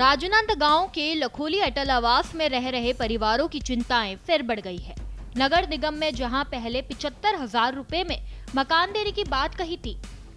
राजनांदगांव के लखोली अटल आवास में रह रहे परिवारों की चिंताएं फिर बढ़ गई है। नगर निगम में जहां पहले 75,000 रुपए में मकान देने की बात कही थी,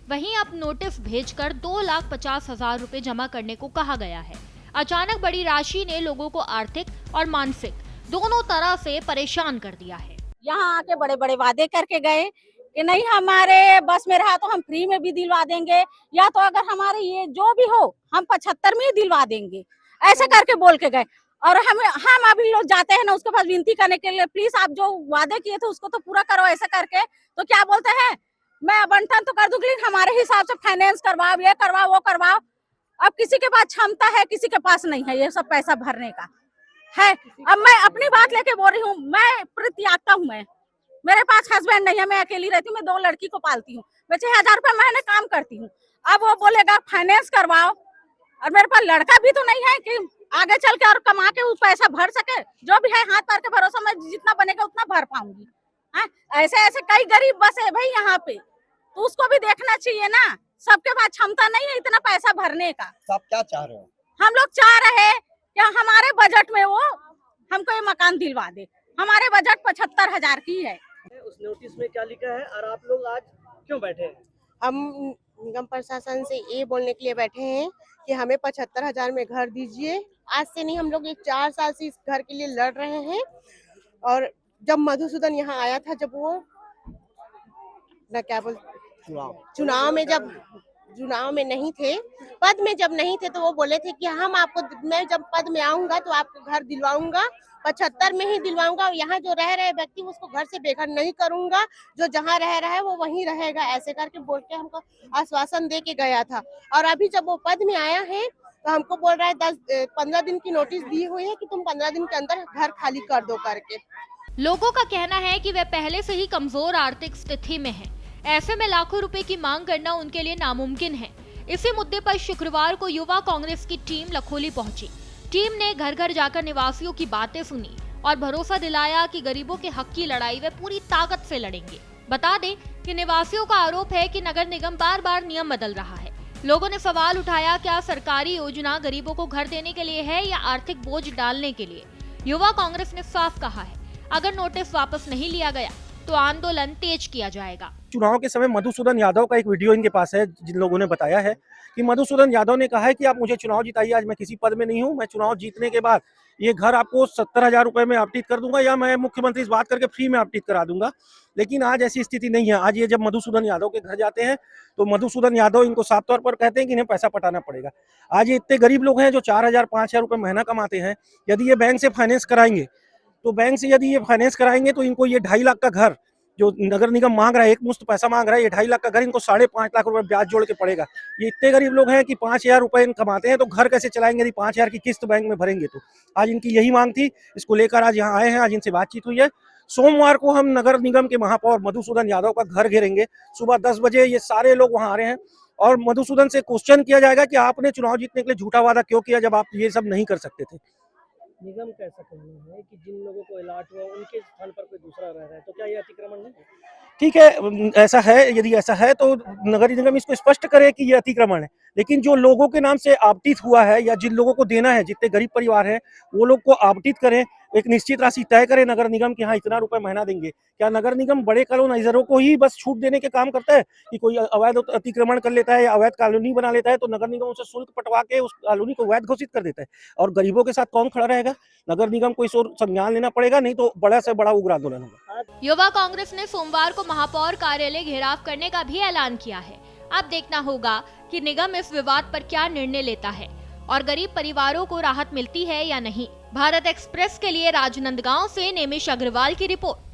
वहीं अब नोटिस भेजकर 2,50,000 रुपए जमा करने को कहा गया है। अचानक बड़ी राशि ने लोगों को आर्थिक और मानसिक दोनों तरह से परेशान कर दिया है। यहाँ आके बड़े बड़े वादे करके गए कि नहीं हमारे बस में रहा तो हम फ्री में भी दिलवा देंगे, या तो अगर हमारे ये जो भी हो हम 75 में ही दिलवा देंगे, ऐसे करके बोल के गए। और हम अभी लोग जाते हैं ना उसके पास विनती करने के लिए, प्लीज आप जो वादे किए थे उसको तो पूरा करो, ऐसे करके तो क्या बोलते हैं मैं आवंटन तो कर दूंगी, लेकिन हमारे हिसाब से फाइनेंस करवाओ, ये करवाओ, वो करवाओ। अब किसी के पास क्षमता है, किसी के पास नहीं है ये सब पैसा भरने का है। अब मैं अपनी बात लेके बोल रही हूँ, मैं परित्यागता हूँ, मैं मेरे पास हस्बैंड नहीं है, मैं अकेली रहती हूँ, मैं 2 लड़की को पालती हूँ, मैं 6,000 रुपए महीने काम करती हूँ। अब वो बोलेगा फाइनेंस करवाओ, और मेरे पास लड़का भी तो नहीं है कि आगे चल के और कमा के वो पैसा भर सके। जो भी है हाथ पैर के भरोसा मैं जितना बनेगा उतना भर पाऊंगी। ऐसे ऐसे कई गरीब बसे है भाई यहाँ पे, तो उसको भी देखना चाहिए ना। सबके पास क्षमता नहीं है इतना पैसा भरने का। तो आप क्या चाह रहे हो? हम लोग चाह रहे हैं कि हमारे बजट में वो हमको ये मकान दिलवा दे। हमारे बजट 75,000 की है। उस नोटिस में क्या लिखा है और आप लोग आज क्यों बैठे हैं? हम निगम प्रशासन से ये बोलने के लिए बैठे हैं कि हमें 75,000 में घर दीजिए। आज से नहीं, हम लोग ये 4 साल से इस घर के लिए लड़ रहे हैं। और जब मधुसूदन यहाँ आया था, जब वो ना क्या बोल चुनाव में नहीं थे, पद में जब नहीं थे, तो वो बोले थे कि हम आपको, मैं जब पद में आऊंगा तो आपको घर दिलवाऊंगा, 75 में ही दिलवाऊंगा, और यहाँ जो रह रहे व्यक्ति उसको घर से बेघर नहीं करूंगा, जो जहाँ रह रहा है वो वहीं रहेगा, ऐसे करके बोल के हमको आश्वासन दे के गया था। और अभी जब वो पद में आया है तो हमको बोल रहा है 15 दिन की नोटिस दी हुई है कि तुम 15 दिन के अंदर घर खाली कर दो करके। लोगों का कहना है कि वे पहले से ही कमजोर आर्थिक स्थिति में हैं। ऐसे में लाखों रुपए की मांग करना उनके लिए नामुमकिन है। इसी मुद्दे पर शुक्रवार को युवा कांग्रेस की टीम लखोली पहुंची। टीम ने घर घर जाकर निवासियों की बातें सुनी और भरोसा दिलाया कि गरीबों के हक की लड़ाई वे पूरी ताकत से लड़ेंगे। बता दें कि निवासियों का आरोप है कि नगर निगम बार बार नियम बदल रहा है। लोगों ने सवाल उठाया, क्या सरकारी योजना गरीबों को घर देने के लिए है या आर्थिक बोझ डालने के लिए। युवा कांग्रेस ने साफ कहा है, अगर नोटिस वापस नहीं लिया गया तो आंदोलन तेज किया जाएगा। चुनाव के समय मधुसूदन यादव का एक वीडियो इनके पास है, जिन लोगों ने बताया है कि मधुसूदन यादव ने कहा है कि आप मुझे चुनाव जिताइए, आज मैं किसी पद में नहीं हूं, मैं चुनाव जीतने के बाद ये घर आपको 70,000 रुपए में आवंटित कर दूंगा, या मैं मुख्यमंत्री से बात करके फ्री में आवंटित करा दूंगा। लेकिन आज ऐसी स्थिति नहीं है। आज ये जब मधुसूदन यादव के घर जाते हैं तो मधुसूदन यादव इनको साफ तौर पर कहते हैं कि इन्हें पैसा पटाना पड़ेगा। आज ये इतने गरीब लोग हैं जो 4,000 5,000 रुपए महीना कमाते हैं, यदि ये बैंक से फाइनेंस कराएंगे तो तो इनको ये 2.5 लाख का घर जो नगर निगम मांग रहा है, एक मुश्त पैसा मांग रहा है, ये 2.5 लाख का घर इनको 5.5 लाख रुपए ब्याज जोड़ के पड़ेगा। ये इतने गरीब लोग हैं कि 5,000 रुपए कमाते हैं, तो घर कैसे चलाएंगे यदि 5,000 की किस्त बैंक में भरेंगे तो। आज इनकी यही मांग थी, इसको लेकर आज यहाँ आए हैं, आज इनसे बातचीत हुई है। सोमवार को हम नगर निगम के महापौर मधुसूदन यादव का घर घेरेंगे। सुबह 10 बजे ये सारे लोग वहाँ आ रहे हैं और मधुसूदन से क्वेश्चन किया जाएगा कि आपने चुनाव जीतने के लिए झूठा वादा क्यों किया जब आप ये सब नहीं कर सकते थे। निगम का ऐसा कहना है कि जिन लोगों को अलॉट हुआ उनके स्थान पर कोई दूसरा रह रहा है, तो क्या ये अतिक्रमण नहीं है? ठीक है, ऐसा है, यदि ऐसा है तो नगर निगम इसको स्पष्ट करे कि ये अतिक्रमण है। लेकिन जो लोगों के नाम से आवंटित हुआ है या जिन लोगों को देना है, जितने गरीब परिवार हैं, वो लोग को आवंटित करें, एक निश्चित राशि तय करे नगर निगम कि हाँ इतना रुपए महीना देंगे। क्या नगर निगम बड़े कॉलोनाइजरों को ही बस छूट देने के काम करता है कि कोई अवैध अतिक्रमण कर लेता है या अवैध कॉलोनी बना लेता है तो नगर निगम उसे शुल्क पटवा के उस कॉलोनी को वैध घोषित कर देता है? और गरीबों के साथ कौन खड़ा रहेगा? नगर निगम को इस ओर संज्ञान लेना पड़ेगा, नहीं तो बड़ा से बड़ा उग्र आंदोलन होगा। युवा कांग्रेस ने सोमवार को महापौर कार्यालय घेराव करने का भी ऐलान किया है। अब देखना होगा कि निगम इस विवाद पर क्या निर्णय लेता है और गरीब परिवारों को राहत मिलती है या नहीं। भारत एक्सप्रेस के लिए राजनांदगांव से नेमिश अग्रवाल की रिपोर्ट।